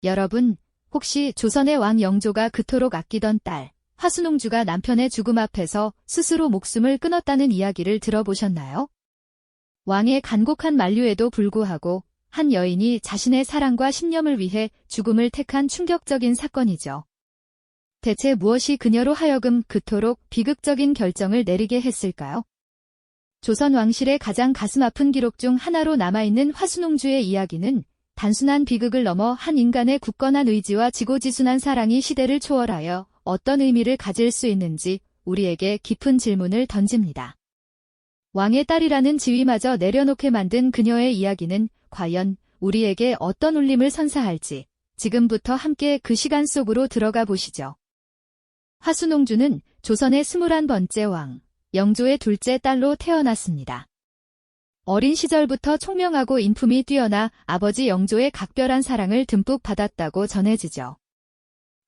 여러분, 혹시 조선의 왕 영조가 그토록 아끼던 딸, 화순옹주가 남편의 죽음 앞에서 스스로 목숨을 끊었다는 이야기를 들어보셨나요? 왕의 간곡한 만류에도 불구하고 한 여인이 자신의 사랑과 신념을 위해 죽음을 택한 충격적인 사건이죠. 대체 무엇이 그녀로 하여금 그토록 비극적인 결정을 내리게 했을까요? 조선 왕실의 가장 가슴 아픈 기록 중 하나로 남아있는 화순옹주의 이야기는 단순한 비극을 넘어 한 인간의 굳건한 의지와 지고지순한 사랑이 시대를 초월하여 어떤 의미를 가질 수 있는지 우리에게 깊은 질문을 던집니다. 왕의 딸이라는 지위마저 내려놓게 만든 그녀의 이야기는 과연 우리에게 어떤 울림을 선사할지 지금부터 함께 그 시간 속으로 들어가 보시죠. 화순옹주는 조선의 21번째 왕, 영조의 둘째 딸로 태어났습니다. 어린 시절부터 총명하고 인품이 뛰어나 아버지 영조의 각별한 사랑을 듬뿍 받았다고 전해지죠.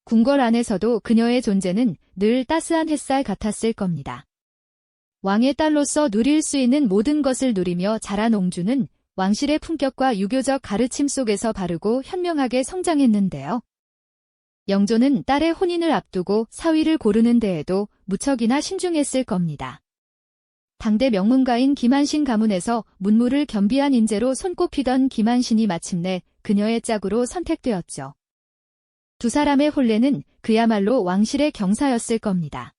궁궐 안에서도 그녀의 존재는 늘 따스한 햇살 같았을 겁니다. 왕의 딸로서 누릴 수 있는 모든 것을 누리며 자란 옹주는 왕실의 품격과 유교적 가르침 속에서 바르고 현명하게 성장했는데요. 영조는 딸의 혼인을 앞두고 사위를 고르는 데에도 무척이나 신중했을 겁니다. 당대 명문가인 김한신 가문에서 문무를 겸비한 인재로 손꼽히던 김한신이 마침내 그녀의 짝으로 선택되었죠. 두 사람의 혼례는 그야말로 왕실의 경사였을 겁니다.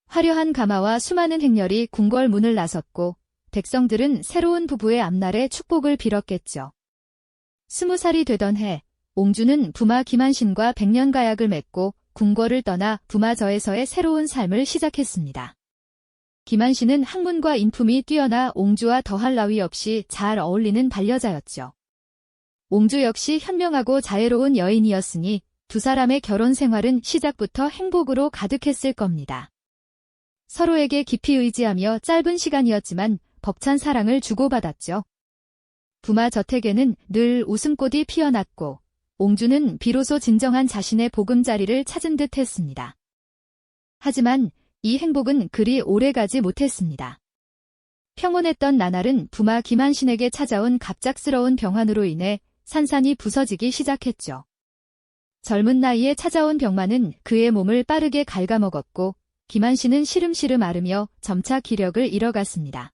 화려한 가마와 수많은 행렬이 궁궐 문을 나섰고 백성들은 새로운 부부의 앞날에 축복을 빌었겠죠. 20살이 되던 해, 옹주는 부마 김한신과 백년가약을 맺고 궁궐을 떠나 부마저에서의 새로운 삶을 시작했습니다. 김한신은 학문과 인품이 뛰어나 옹주와 더할 나위 없이 잘 어울리는 반려자였죠. 옹주 역시 현명하고 자애로운 여인이었으니 두 사람의 결혼 생활은 시작부터 행복으로 가득했을 겁니다. 서로에게 깊이 의지하며 짧은 시간이었지만 벅찬 사랑을 주고받았죠. 부마 저택에는 늘 웃음꽃이 피어났고 옹주는 비로소 진정한 자신의 보금자리를 찾은 듯 했습니다. 하지만 이 행복은 그리 오래가지 못했습니다. 평온했던 나날은 부마 김한신에게 찾아온 갑작스러운 병환으로 인해 산산이 부서지기 시작했죠. 젊은 나이에 찾아온 병만은 그의 몸을 빠르게 갉아먹었고 김한신은 시름시름 앓으며 점차 기력을 잃어갔습니다.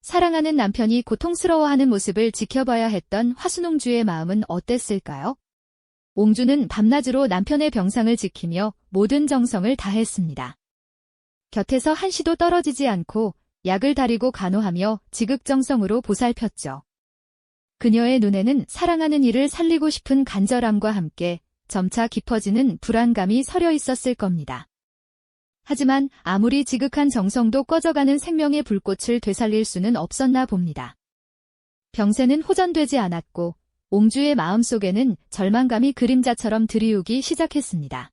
사랑하는 남편이 고통스러워하는 모습을 지켜봐야 했던 화순옹주의 마음은 어땠을까요? 옹주는 밤낮으로 남편의 병상을 지키며 모든 정성을 다했습니다. 곁에서 한시도 떨어지지 않고 약을 다리고 간호하며 지극정성으로 보살폈죠. 그녀의 눈에는 사랑하는 이를 살리고 싶은 간절함과 함께 점차 깊어지는 불안감이 서려 있었을 겁니다. 하지만 아무리 지극한 정성도 꺼져가는 생명의 불꽃을 되살릴 수는 없었나 봅니다. 병세는 호전되지 않았고 옹주의 마음속에는 절망감이 그림자처럼 들이우기 시작했습니다.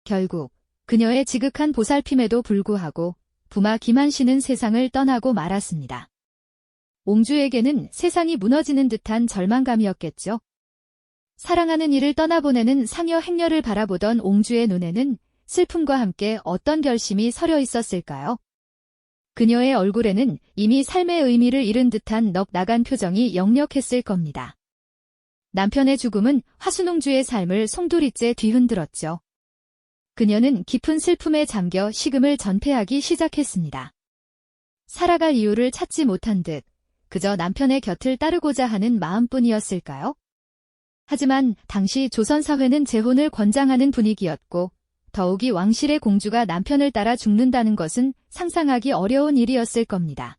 결국 그녀의 지극한 보살핌에도 불구하고 부마 김한신은 세상을 떠나고 말았습니다. 옹주에게는 세상이 무너지는 듯한 절망감이었겠죠. 사랑하는 이를 떠나보내는 상여 행렬을 바라보던 옹주의 눈에는 슬픔과 함께 어떤 결심이 서려 있었을까요? 그녀의 얼굴에는 이미 삶의 의미를 잃은 듯한 넋 나간 표정이 역력했을 겁니다. 남편의 죽음은 화순옹주의 삶을 송두리째 뒤흔들었죠. 그녀는 깊은 슬픔에 잠겨 식음을 전폐하기 시작했습니다. 살아갈 이유를 찾지 못한 듯 그저 남편의 곁을 따르고자 하는 마음뿐이었을까요? 하지만 당시 조선 사회는 재혼을 권장하는 분위기였고 더욱이 왕실의 공주가 남편을 따라 죽는다는 것은 상상하기 어려운 일이었을 겁니다.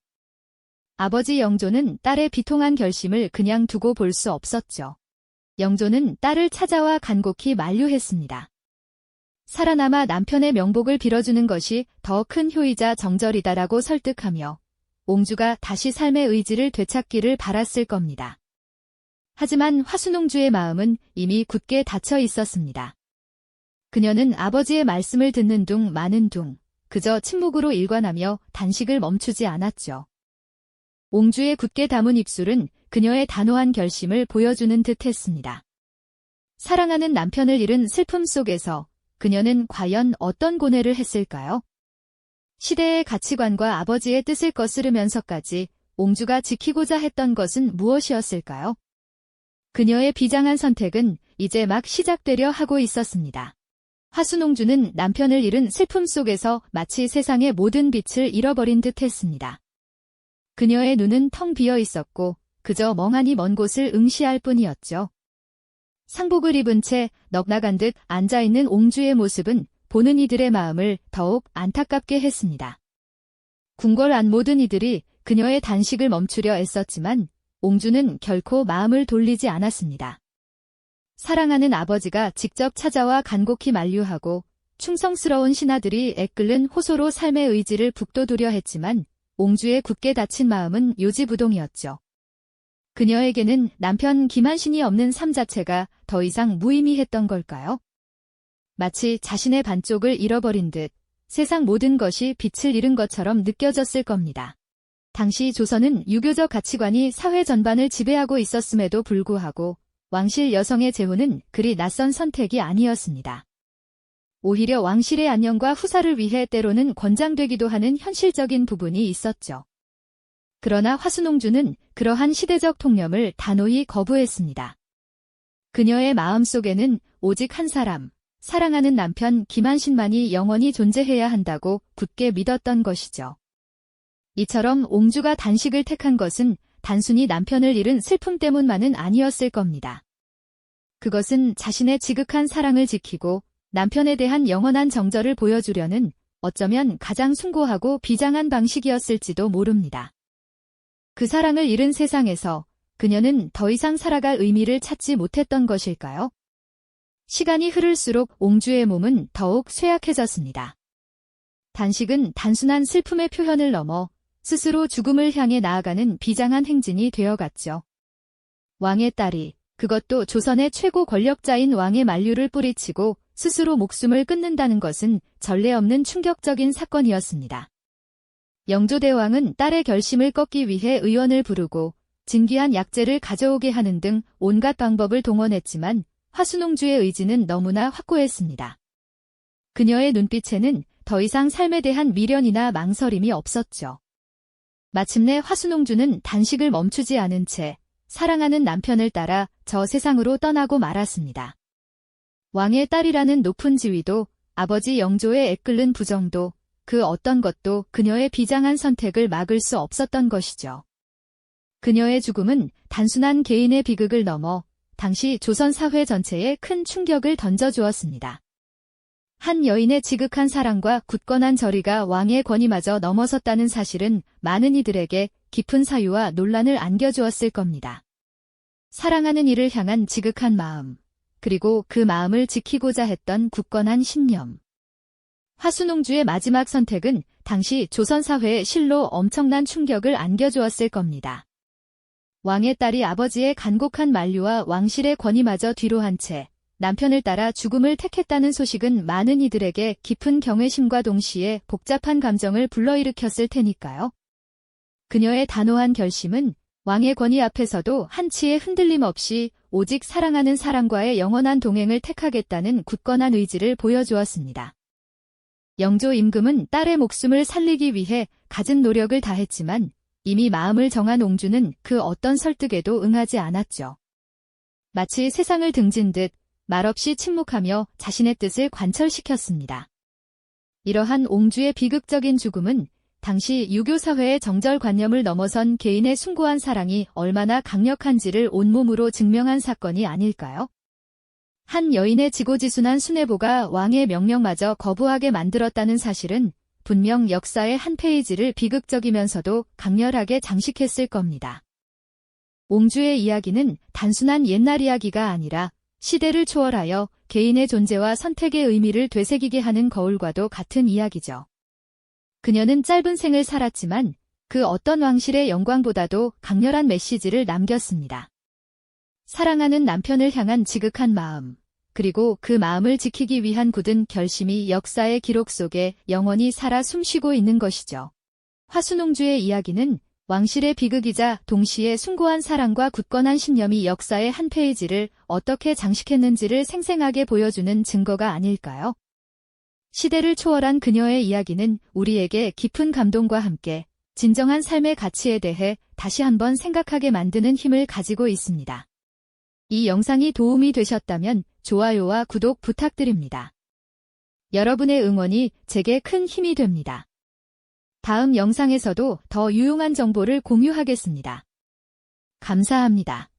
아버지 영조는 딸의 비통한 결심을 그냥 두고 볼 수 없었죠. 영조는 딸을 찾아와 간곡히 만류했습니다. 살아남아 남편의 명복을 빌어주는 것이 더 큰 효이자 정절이다라고 설득하며 옹주가 다시 삶의 의지를 되찾기를 바랐을 겁니다. 하지만 화순옹주의 마음은 이미 굳게 닫혀 있었습니다. 그녀는 아버지의 말씀을 듣는 둥 마는 둥 그저 침묵으로 일관하며 단식을 멈추지 않았죠. 옹주의 굳게 담은 입술은 그녀의 단호한 결심을 보여주는 듯 했습니다. 사랑하는 남편을 잃은 슬픔 속에서 그녀는 과연 어떤 고뇌를 했을까요? 시대의 가치관과 아버지의 뜻을 거스르면서까지 옹주가 지키고자 했던 것은 무엇이었을까요? 그녀의 비장한 선택은 이제 막 시작되려 하고 있었습니다. 화순옹주는 남편을 잃은 슬픔 속에서 마치 세상의 모든 빛을 잃어버린 듯 했습니다. 그녀의 눈은 텅 비어 있었고 그저 멍하니 먼 곳을 응시할 뿐이었죠. 상복을 입은 채 넉나간 듯 앉아있는 옹주의 모습은 보는 이들의 마음을 더욱 안타깝게 했습니다. 궁궐 안 모든 이들이 그녀의 단식을 멈추려 애썼지만 옹주는 결코 마음을 돌리지 않았습니다. 사랑하는 아버지가 직접 찾아와 간곡히 만류하고 충성스러운 신하들이 애끓는 호소로 삶의 의지를 북돋우려 했지만 옹주의 굳게 닫힌 마음은 요지부동이었죠. 그녀에게는 남편 김한신이 없는 삶 자체가 더 이상 무의미했던 걸까요? 마치 자신의 반쪽을 잃어버린 듯 세상 모든 것이 빛을 잃은 것처럼 느껴졌을 겁니다. 당시 조선은 유교적 가치관이 사회 전반을 지배하고 있었음에도 불구하고 왕실 여성의 재혼은 그리 낯선 선택이 아니었습니다. 오히려 왕실의 안녕과 후사를 위해 때로는 권장되기도 하는 현실적인 부분이 있었죠. 그러나 화순옹주는 그러한 시대적 통념을 단호히 거부했습니다. 그녀의 마음속에는 오직 한 사람, 사랑하는 남편 김한신만이 영원히 존재해야 한다고 굳게 믿었던 것이죠. 이처럼 옹주가 단식을 택한 것은 단순히 남편을 잃은 슬픔 때문만은 아니었을 겁니다. 그것은 자신의 지극한 사랑을 지키고 남편에 대한 영원한 정절을 보여주려는 어쩌면 가장 숭고하고 비장한 방식이었을지도 모릅니다. 그 사랑을 잃은 세상에서 그녀는 더 이상 살아갈 의미를 찾지 못했던 것일까요? 시간이 흐를수록 옹주의 몸은 더욱 쇠약해졌습니다. 단식은 단순한 슬픔의 표현을 넘어 스스로 죽음을 향해 나아가는 비장한 행진이 되어갔죠. 왕의 딸이, 그것도 조선의 최고 권력자인 왕의 만류를 뿌리치고 스스로 목숨을 끊는다는 것은 전례 없는 충격적인 사건이었습니다. 영조대왕은 딸의 결심을 꺾기 위해 의원을 부르고 진귀한 약재를 가져오게 하는 등 온갖 방법을 동원했지만 화순옹주의 의지는 너무나 확고했습니다. 그녀의 눈빛에는 더 이상 삶에 대한 미련이나 망설임이 없었죠. 마침내 화순옹주는 단식을 멈추지 않은 채 사랑하는 남편을 따라 저 세상으로 떠나고 말았습니다. 왕의 딸이라는 높은 지위도 아버지 영조의 애끓는 부정도 그 어떤 것도 그녀의 비장한 선택을 막을 수 없었던 것이죠. 그녀의 죽음은 단순한 개인의 비극을 넘어 당시 조선 사회 전체에 큰 충격을 던져주었습니다. 한 여인의 지극한 사랑과 굳건한 절의가 왕의 권위마저 넘어섰다는 사실은 많은 이들에게 깊은 사유와 논란을 안겨주었을 겁니다. 사랑하는 이를 향한 지극한 마음, 그리고 그 마음을 지키고자 했던 굳건한 신념. 화순옹주의 마지막 선택은 당시 조선 사회에 실로 엄청난 충격을 안겨주었을 겁니다. 왕의 딸이 아버지의 간곡한 만류와 왕실의 권위마저 뒤로 한 채 남편을 따라 죽음을 택했다는 소식은 많은 이들에게 깊은 경외심과 동시에 복잡한 감정을 불러일으켰을 테니까요. 그녀의 단호한 결심은 왕의 권위 앞에서도 한치의 흔들림 없이 오직 사랑하는 사람과의 영원한 동행을 택하겠다는 굳건한 의지를 보여주었습니다. 영조 임금은 딸의 목숨을 살리기 위해 갖은 노력을 다했지만 이미 마음을 정한 옹주는 그 어떤 설득에도 응하지 않았죠. 마치 세상을 등진 듯 말없이 침묵하며 자신의 뜻을 관철시켰습니다. 이러한 옹주의 비극적인 죽음은 당시 유교사회의 정절관념을 넘어선 개인의 숭고한 사랑이 얼마나 강력한지를 온몸으로 증명한 사건이 아닐까요? 한 여인의 지고지순한 순애보가 왕의 명령마저 거부하게 만들었다는 사실은 분명 역사의 한 페이지를 비극적이면서도 강렬하게 장식했을 겁니다. 옹주의 이야기는 단순한 옛날 이야기가 아니라 시대를 초월하여 개인의 존재와 선택의 의미를 되새기게 하는 거울과도 같은 이야기죠. 그녀는 짧은 생을 살았지만 그 어떤 왕실의 영광보다도 강렬한 메시지를 남겼습니다. 사랑하는 남편을 향한 지극한 마음, 그리고 그 마음을 지키기 위한 굳은 결심이 역사의 기록 속에 영원히 살아 숨쉬고 있는 것이죠. 화순옹주의 이야기는 왕실의 비극이자 동시에 숭고한 사랑과 굳건한 신념이 역사의 한 페이지를 어떻게 장식했는지를 생생하게 보여주는 증거가 아닐까요? 시대를 초월한 그녀의 이야기는 우리에게 깊은 감동과 함께 진정한 삶의 가치에 대해 다시 한번 생각하게 만드는 힘을 가지고 있습니다. 이 영상이 도움이 되셨다면 좋아요와 구독 부탁드립니다. 여러분의 응원이 제게 큰 힘이 됩니다. 다음 영상에서도 더 유용한 정보를 공유하겠습니다. 감사합니다.